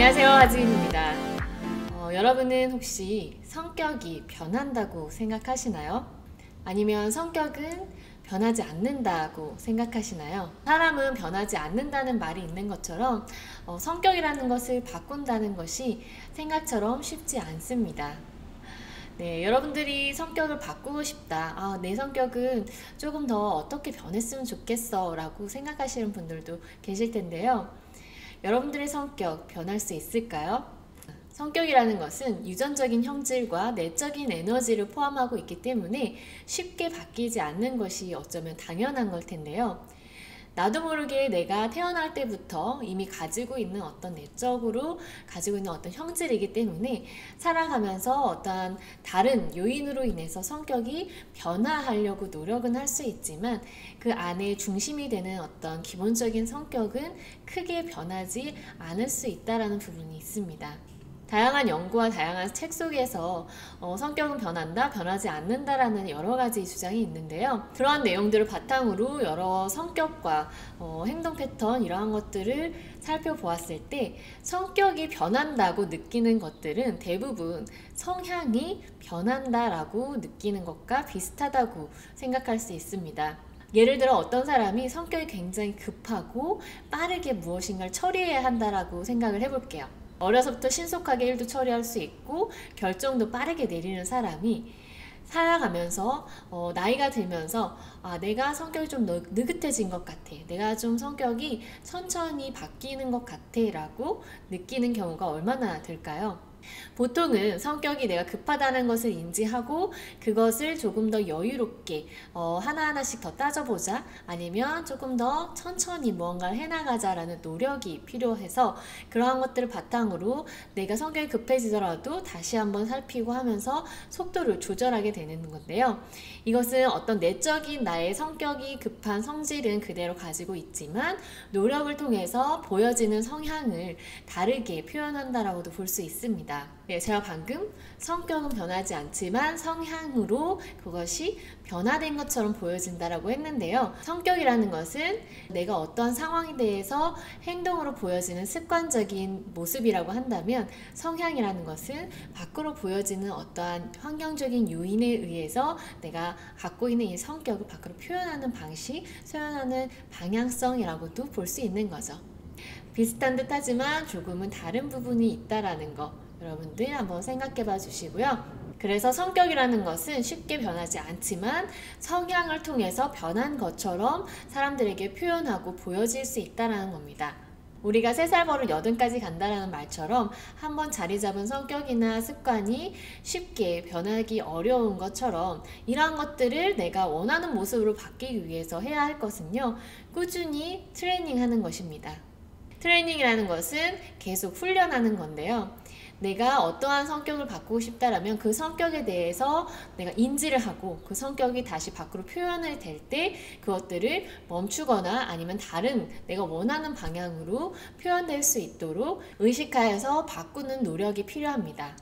안녕하세요, 하지인입니다. 여러분은 혹시 성격이 변한다고 생각하시나요? 아니면 성격은 변하지 않는다고 생각하시나요? 사람은 변하지 않는다는 말이 있는 것처럼 성격이라는 것을 바꾼다는 것이 생각처럼 쉽지 않습니다. 네, 여러분들이 성격을 바꾸고 싶다. 내 성격은 조금 더 어떻게 변했으면 좋겠어 라고 생각하시는 분들도 계실 텐데요. 여러분들의 성격 변할 수 있을까요? 성격이라는 것은 유전적인 형질과 내적인 에너지를 포함하고 있기 때문에 쉽게 바뀌지 않는 것이 어쩌면 당연한 걸 텐데요. 나도 모르게 내가 태어날 때부터 이미 가지고 있는 어떤 내적으로 가지고 있는 어떤 형질이기 때문에 살아가면서 어떠한 다른 요인으로 인해서 성격이 변화하려고 노력은 할 수 있지만 그 안에 중심이 되는 어떤 기본적인 성격은 크게 변하지 않을 수 있다는 부분이 있습니다. 다양한 연구와 다양한 책 속에서 성격은 변한다, 변하지 않는다라는 여러 가지 주장이 있는데요. 그러한 내용들을 바탕으로 여러 성격과 행동 패턴 이러한 것들을 살펴보았을 때 성격이 변한다고 느끼는 것들은 대부분 성향이 변한다라고 느끼는 것과 비슷하다고 생각할 수 있습니다. 예를 들어 어떤 사람이 성격이 굉장히 급하고 빠르게 무엇인가를 처리해야 한다라고 생각을 해볼게요. 어려서부터 신속하게 일도 처리할 수 있고 결정도 빠르게 내리는 사람이 살아가면서 나이가 들면서 내가 성격이 좀 느긋해진 것 같아, 내가 좀 성격이 천천히 바뀌는 것 같아 라고 느끼는 경우가 얼마나 될까요? 보통은 성격이 내가 급하다는 것을 인지하고 그것을 조금 더 여유롭게 하나하나씩 더 따져보자, 아니면 조금 더 천천히 무언가를 해나가자라는 노력이 필요해서 그러한 것들을 바탕으로 내가 성격이 급해지더라도 다시 한번 살피고 하면서 속도를 조절하게 되는 건데요. 이것은 어떤 내적인 나의 성격이 급한 성질은 그대로 가지고 있지만 노력을 통해서 보여지는 성향을 다르게 표현한다라고도 볼 수 있습니다. 네, 제가 방금 성격은 변하지 않지만 성향으로 그것이 변화된 것처럼 보여진다라고 했는데요. 성격이라는 것은 내가 어떠한 상황에 대해서 행동으로 보여지는 습관적인 모습이라고 한다면, 성향이라는 것은 밖으로 보여지는 어떠한 환경적인 요인에 의해서 내가 갖고 있는 이 성격을 밖으로 표현하는 방식, 표현하는 방향성이라고도 볼 수 있는 거죠. 비슷한 듯 하지만 조금은 다른 부분이 있다라는 거 여러분들 한번 생각해 봐 주시고요. 그래서 성격이라는 것은 쉽게 변하지 않지만 성향을 통해서 변한 것처럼 사람들에게 표현하고 보여질 수 있다는 겁니다. 우리가 3살 버릇 8까지 간다라는 말처럼 한번 자리 잡은 성격이나 습관이 쉽게 변하기 어려운 것처럼 이러한 것들을 내가 원하는 모습으로 바뀌기 위해서 해야 할 것은요, 꾸준히 트레이닝하는 것입니다. 트레이닝이라는 것은 계속 훈련하는 건데요. 내가 어떠한 성격을 바꾸고 싶다라면 그 성격에 대해서 내가 인지를 하고 그 성격이 다시 밖으로 표현이 될 때 그것들을 멈추거나 아니면 다른 내가 원하는 방향으로 표현될 수 있도록 의식하여서 바꾸는 노력이 필요합니다.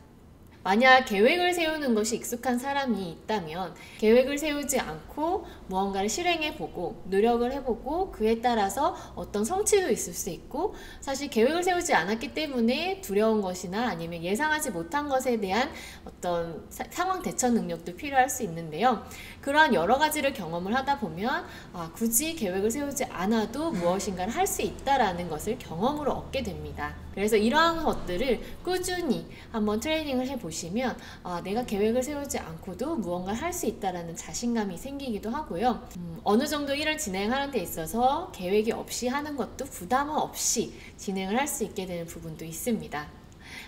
만약 계획을 세우는 것이 익숙한 사람이 있다면 계획을 세우지 않고 무언가를 실행해보고 노력을 해보고 그에 따라서 어떤 성취도 있을 수 있고, 사실 계획을 세우지 않았기 때문에 두려운 것이나 아니면 예상하지 못한 것에 대한 어떤 상황 대처 능력도 필요할 수 있는데요. 그러한 여러 가지를 경험을 하다 보면 굳이 계획을 세우지 않아도 무엇인가를 할 수 있다라는 것을 경험으로 얻게 됩니다. 그래서 이러한 것들을 꾸준히 한번 트레이닝을 해보시면 내가 계획을 세우지 않고도 무언가를 할 수 있다는 자신감이 생기기도 하고요. 어느 정도 일을 진행하는 데 있어서 계획이 없이 하는 것도 부담 없이 진행을 할 수 있게 되는 부분도 있습니다.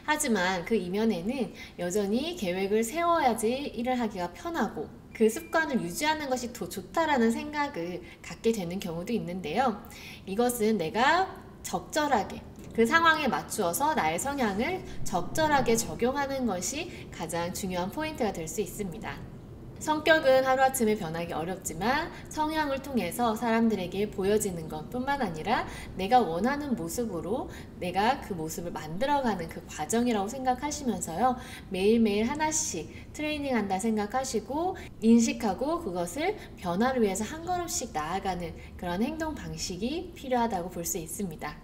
하지만 그 이면에는 여전히 계획을 세워야지 일을 하기가 편하고 그 습관을 유지하는 것이 더 좋다라는 생각을 갖게 되는 경우도 있는데요. 이것은 내가 적절하게 그 상황에 맞추어서 나의 성향을 적절하게 적용하는 것이 가장 중요한 포인트가 될 수 있습니다. 성격은 하루아침에 변하기 어렵지만 성향을 통해서 사람들에게 보여지는 것 뿐만 아니라 내가 원하는 모습으로 내가 그 모습을 만들어가는 그 과정이라고 생각하시면서요, 매일매일 하나씩 트레이닝한다 생각하시고 인식하고 그것을 변화를 위해서 한 걸음씩 나아가는 그런 행동 방식이 필요하다고 볼 수 있습니다.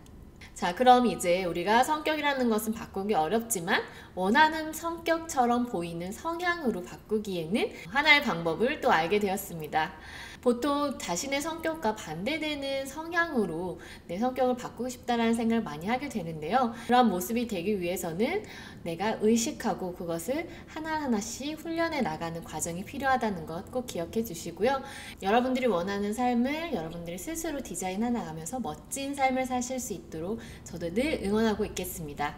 자, 그럼 이제 우리가 성격이라는 것은 바꾸기 어렵지만 원하는 성격처럼 보이는 성향으로 바꾸기에는 하나의 방법을 또 알게 되었습니다. 보통 자신의 성격과 반대되는 성향으로 내 성격을 바꾸고 싶다는 생각을 많이 하게 되는데요. 그런 모습이 되기 위해서는 내가 의식하고 그것을 하나하나씩 훈련해 나가는 과정이 필요하다는 것 꼭 기억해 주시고요. 여러분들이 원하는 삶을 여러분들이 스스로 디자인해 나가면서 멋진 삶을 사실 수 있도록 저도 늘 응원하고 있겠습니다.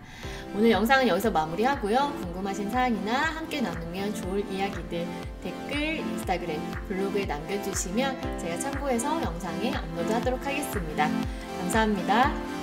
오늘 영상은 여기서 마무리하고요. 궁금하신 사항이나 함께 나누면 좋을 이야기들 댓글, 인스타그램, 블로그에 남겨주시면 제가 참고해서 영상에 업로드하도록 하겠습니다. 감사합니다.